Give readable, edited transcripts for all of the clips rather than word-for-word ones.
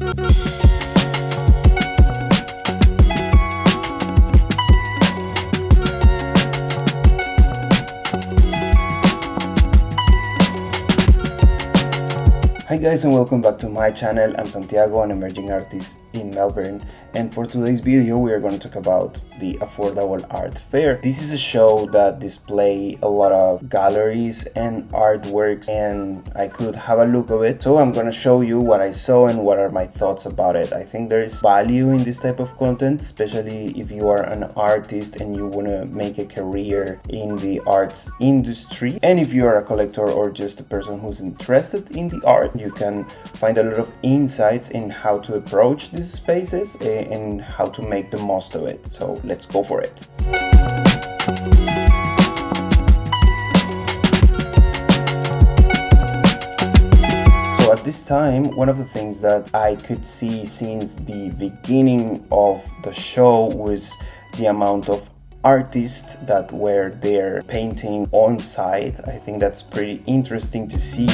Hi guys, and welcome back to my channel. I'm Santiago, an emerging artist in Melbourne, and for today's video we are going to talk about the Affordable Art Fair. This is a show that display a lot of galleries and artworks, and I could have a look of it, so I'm going to show you what I saw and what are my thoughts about it. I think there is value in this type of content, especially if you are an artist and you want to make a career in the arts industry, and if you are a collector or just a person who's interested in the art. You can find a lot of insights in how to approach these spaces and how to make the most of it. So let's go for it. So at this time, one of the things that I could see since the beginning of the show was the amount of artists that were there painting on site. I think that's pretty interesting to see.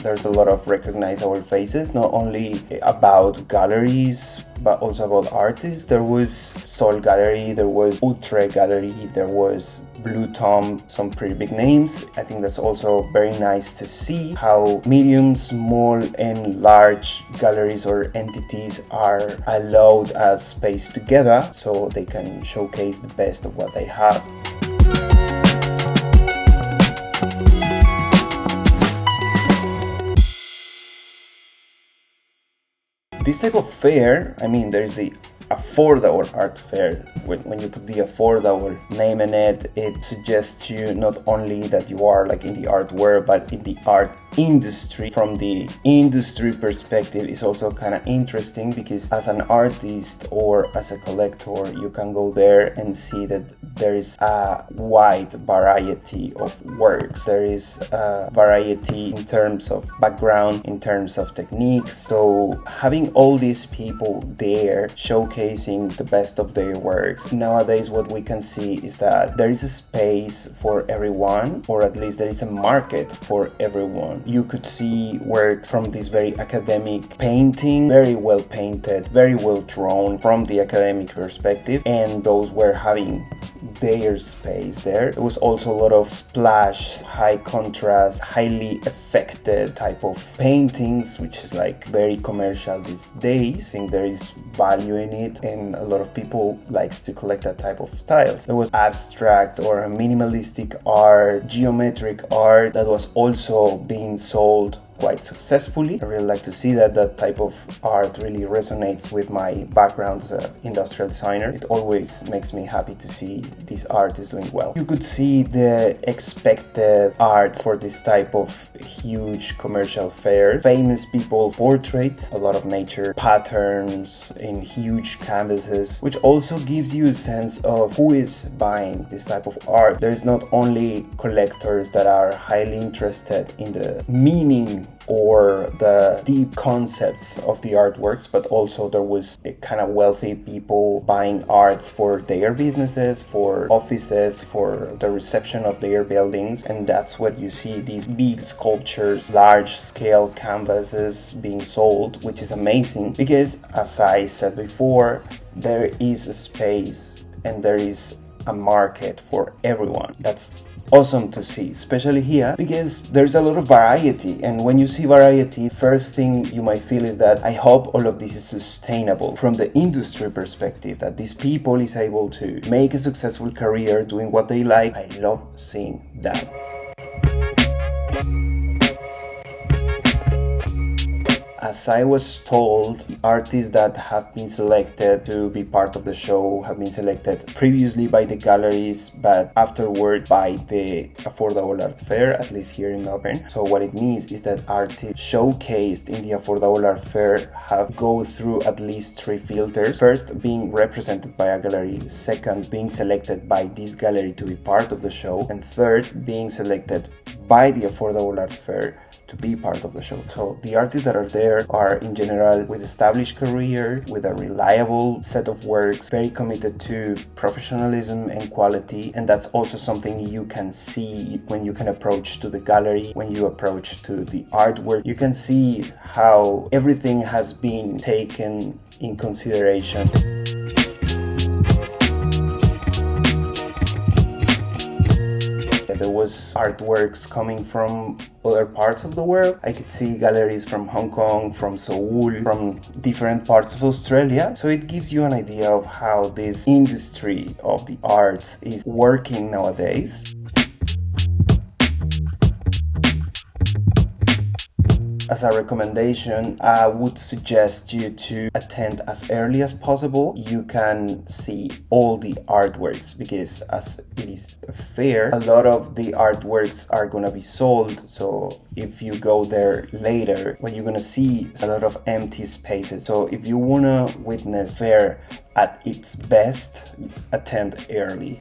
There's a lot of recognizable faces, not only about galleries, but also about artists. There was Sol Gallery, there was Utrecht Gallery, there was Blue Tom, some pretty big names. I think that's also very nice to see how medium, small, and large galleries or entities are allowed as space together so they can showcase the best of what they have. This type of fair, I mean, there's the Affordable Art Fair. When you put the affordable name in it, it suggests you not only that you are like in the art world, but in the art industry. From the industry perspective, it's also kind of interesting because as an artist or as a collector, you can go there and see that there is a wide variety of works. There is a variety in terms of background, in terms of techniques. So having all these people there showcasing the best of their works. Nowadays what we can see is that there is a space for everyone, or at least there is a market for everyone. You could see works from this very academic painting, very well painted, very well drawn from the academic perspective, and those were having their space there. There was also a lot of splash, high contrast, highly affected type of paintings, which is like very commercial these days. I think there is value in it, and a lot of people likes to collect that type of styles. There was abstract or minimalistic art, geometric art that was also being sold quite successfully. I really like to see that type of art really resonates with my background as an industrial designer. It always makes me happy to see this art is doing well. You could see the expected art for this type of huge commercial fairs. Famous people portraits, a lot of nature patterns in huge canvases, which also gives you a sense of who is buying this type of art. There's not only collectors that are highly interested in the meaning or the deep concepts of the artworks, but also there was a kind of wealthy people buying arts for their businesses, for offices, for the reception of their buildings. And that's what you see, these big sculptures, large scale canvases being sold, which is amazing because, as I said before, there is a space and there is a market for everyone. That's awesome to see, especially here, because there's a lot of variety. And when you see variety, first thing you might feel is that I hope all of this is sustainable from the industry perspective, that these people is able to make a successful career doing what they like. I love seeing that. As I was told, artists that have been selected to be part of the show have been selected previously by the galleries, but afterward by the Affordable Art Fair, at least here in Melbourne. So what it means is that artists showcased in the Affordable Art Fair have go through at least 3 filters. First, being represented by a gallery. Second, being selected by this gallery to be part of the show. And third, being selected by the Affordable Art Fair to be part of the show. So the artists that are there are in general with established career, with a reliable set of works, very committed to professionalism and quality, and that's also something you can see when you can approach to the gallery, when you approach to the artwork. You can see how everything has been taken in consideration. There was artworks coming from other parts of the world. I could see galleries from Hong Kong, from Seoul, from different parts of Australia. So it gives you an idea of how this industry of the arts is working nowadays. As a recommendation, I would suggest you to attend as early as possible. You can see all the artworks because as it is a fair, a lot of the artworks are gonna be sold. So if you go there later, what you're gonna see is a lot of empty spaces. So if you wanna witness fair at its best, attend early.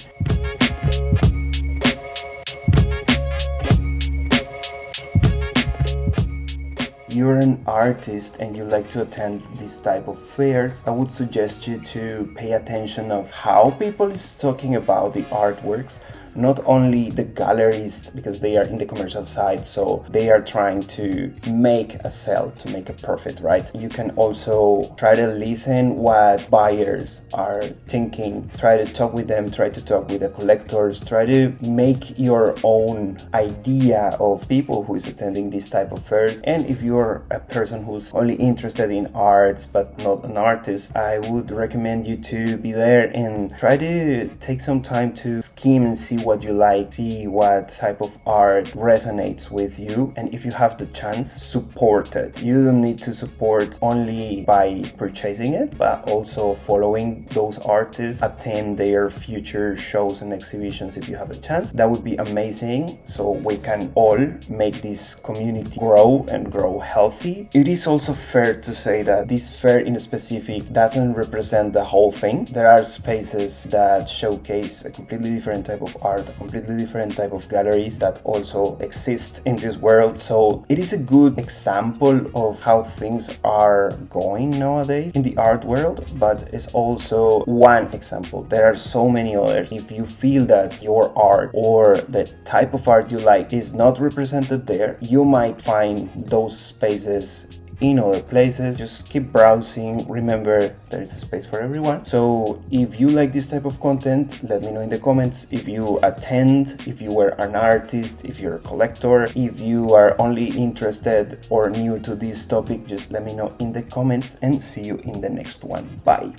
If you're an artist and you like to attend this type of fairs, I would suggest you to pay attention of how people is talking about the artworks, not only the galleries, because they are in the commercial side, so they are trying to make a sale, to make a profit, right? You can also try to listen what buyers are thinking, try to talk with them, try to talk with the collectors, try to make your own idea of people who is attending this type of fairs. And if you're a person who's only interested in arts but not an artist, I would recommend you to be there and try to take some time to skim and see what you like, see what type of art resonates with you, and if you have the chance, support it. You don't need to support only by purchasing it, but also following those artists, attend their future shows and exhibitions if you have a chance. That would be amazing, so we can all make this community grow and grow healthy. It is also fair to say that this fair in specific doesn't represent the whole thing. There are spaces that showcase a completely different type of art, a completely different type of galleries that also exist in this world. So it is a good example of how things are going nowadays in the art world, but it's also one example. There are so many others. If you feel that your art or the type of art you like is not represented there, you might find those spaces in other places. Just keep browsing. Remember, there is a space for everyone. So if you like this type of content, let me know in the comments. If you attend, if you were an artist, if you're a collector, if you are only interested or new to this topic, just let me know in the comments and see you in the next one. Bye.